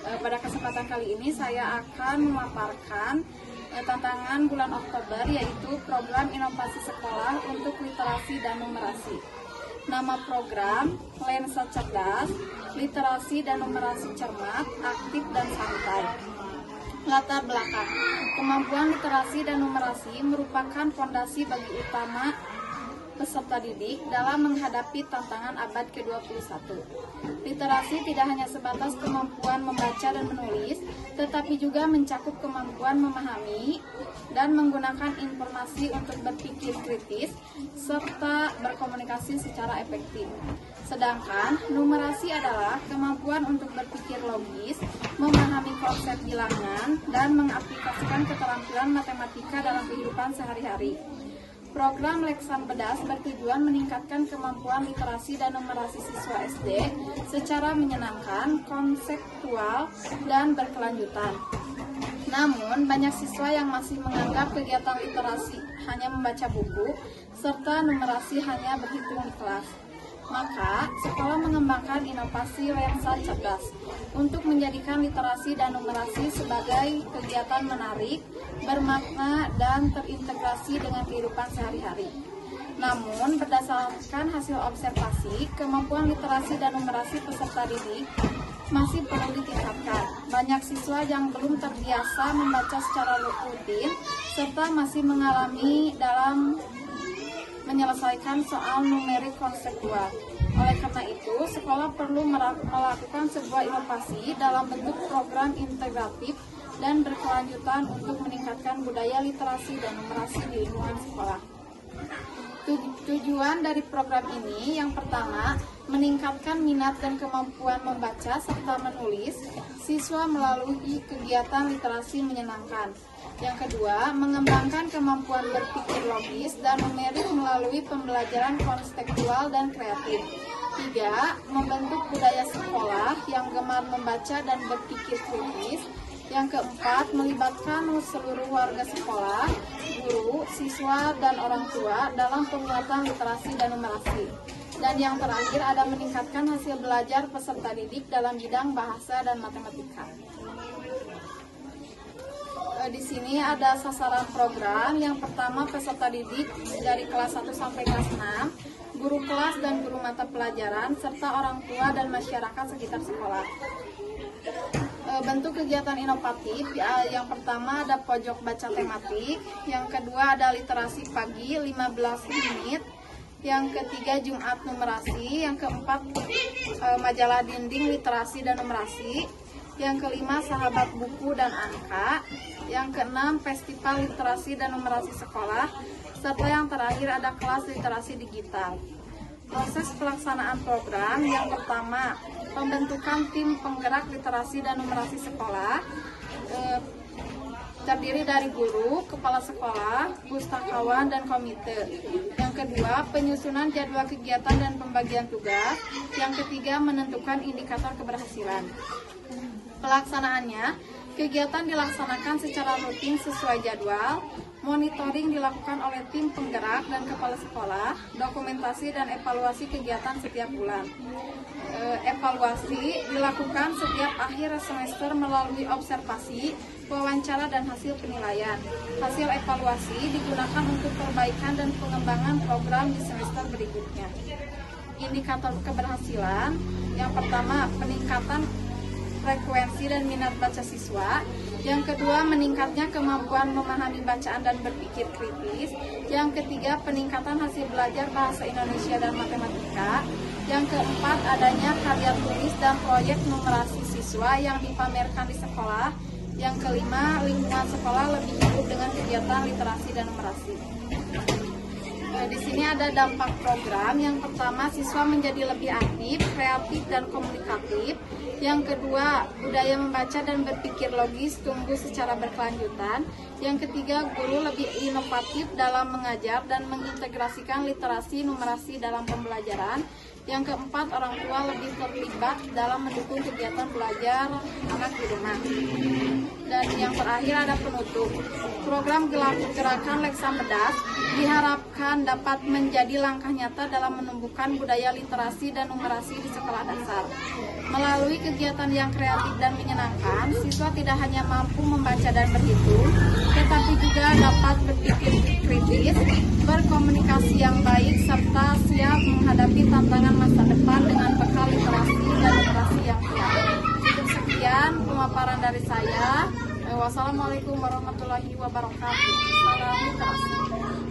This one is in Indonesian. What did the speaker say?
Pada kesempatan kali ini saya akan memaparkan tantangan bulan Oktober, yaitu program inovasi sekolah untuk literasi dan numerasi. Nama program Lensa Cerdas, Literasi dan Numerasi Cermat, Aktif dan Santai. Latar belakang, kemampuan literasi dan numerasi merupakan fondasi bagi utama peserta didik dalam menghadapi tantangan abad ke-21. Literasi tidak hanya sebatas kemampuan membaca dan menulis, tetapi juga mencakup kemampuan memahami dan menggunakan informasi untuk berpikir kritis serta berkomunikasi secara efektif. Sedangkan numerasi adalah kemampuan untuk berpikir logis, memahami konsep bilangan, dan mengaplikasikan keterampilan matematika dalam kehidupan sehari-hari. Program Leksan Bedas bertujuan meningkatkan kemampuan literasi dan numerasi siswa SD secara menyenangkan, konseptual, dan berkelanjutan. Namun, banyak siswa yang masih menganggap kegiatan literasi hanya membaca buku, serta numerasi hanya berhitung di kelas. Maka, sekolah mengembangkan inovasi Lensa Cerdas untuk menjadikan literasi dan numerasi sebagai kegiatan menarik, bermakna, dan terintegrasi dengan kehidupan sehari-hari. Namun, berdasarkan hasil observasi, kemampuan literasi dan numerasi peserta didik masih perlu ditingkatkan. Banyak siswa yang belum terbiasa membaca secara rutin, serta masih mengalami dalam menyelesaikan soal numerik konseptual. Oleh karena itu, sekolah perlu melakukan sebuah inovasi dalam bentuk program integratif dan berkelanjutan untuk meningkatkan budaya literasi dan numerasi di lingkungan sekolah. Tujuan dari program ini yang pertama, meningkatkan minat dan kemampuan membaca serta menulis siswa melalui kegiatan literasi menyenangkan. Yang kedua, mengembangkan kemampuan berpikir logis dan numerik melalui pembelajaran konseptual dan kreatif. 3. Membentuk budaya sekolah yang gemar membaca dan berpikir kritis. Yang keempat, melibatkan seluruh warga sekolah, guru, siswa, dan orang tua dalam penguatan literasi dan numerasi. Dan yang terakhir ada meningkatkan hasil belajar peserta didik dalam bidang bahasa dan matematika. Di sini ada sasaran program. Yang pertama, peserta didik dari kelas 1 sampai kelas 6, guru kelas dan guru mata pelajaran, serta orang tua dan masyarakat sekitar sekolah. Bentuk kegiatan inovatif, yang pertama ada pojok baca tematik, yang kedua ada literasi pagi 15 menit, yang ketiga Jumat numerasi, yang keempat majalah dinding literasi dan numerasi, yang kelima sahabat buku dan angka, yang keenam festival literasi dan numerasi sekolah, serta yang terakhir ada kelas literasi digital. Proses pelaksanaan program, yang pertama pembentukan tim penggerak literasi dan numerasi sekolah, terdiri dari guru, kepala sekolah, pustakawan, dan komite. Yang kedua, penyusunan jadwal kegiatan dan pembagian tugas. Yang ketiga, menentukan indikator keberhasilan. Pelaksanaannya, kegiatan dilaksanakan secara rutin sesuai jadwal, monitoring dilakukan oleh tim penggerak dan kepala sekolah, dokumentasi dan evaluasi kegiatan setiap bulan. Evaluasi dilakukan setiap akhir semester melalui observasi, wawancara, dan hasil penilaian. Hasil evaluasi digunakan untuk perbaikan dan pengembangan program di semester berikutnya. Indikator keberhasilan, yang pertama peningkatan frekuensi dan minat baca siswa. Yang kedua, meningkatnya kemampuan memahami bacaan dan berpikir kritis. Yang ketiga, peningkatan hasil belajar bahasa Indonesia dan matematika. Yang keempat, adanya karya tulis dan proyek numerasi siswa yang dipamerkan di sekolah. Yang kelima, lingkungan sekolah lebih hidup dengan kegiatan literasi dan numerasi. Di sini ada dampak program. Yang pertama, siswa menjadi lebih aktif, kreatif, dan komunikatif. Yang kedua, budaya membaca dan berpikir logis tumbuh secara berkelanjutan. Yang ketiga, guru lebih inovatif dalam mengajar dan mengintegrasikan literasi numerasi dalam pembelajaran. Yang keempat, orang tua lebih terlibat dalam mendukung kegiatan belajar anak di rumah. Dan yang terakhir ada penutup. Program Gerakan Leksa Medas diharapkan dapat menjadi langkah nyata dalam menumbuhkan budaya literasi dan numerasi di sekolah dasar. Melalui kegiatan yang kreatif dan menyenangkan, siswa tidak hanya mampu membaca dan berhitung, tetapi juga dapat berpikir kritis, berkomunikasi yang baik, serta siap menghadapi tantangan masa depan dengan bekal literasi dan numerasi yang kuat. Cukup sekian pemaparan dari saya. Wassalamualaikum warahmatullahi wabarakatuh. Salam literasi.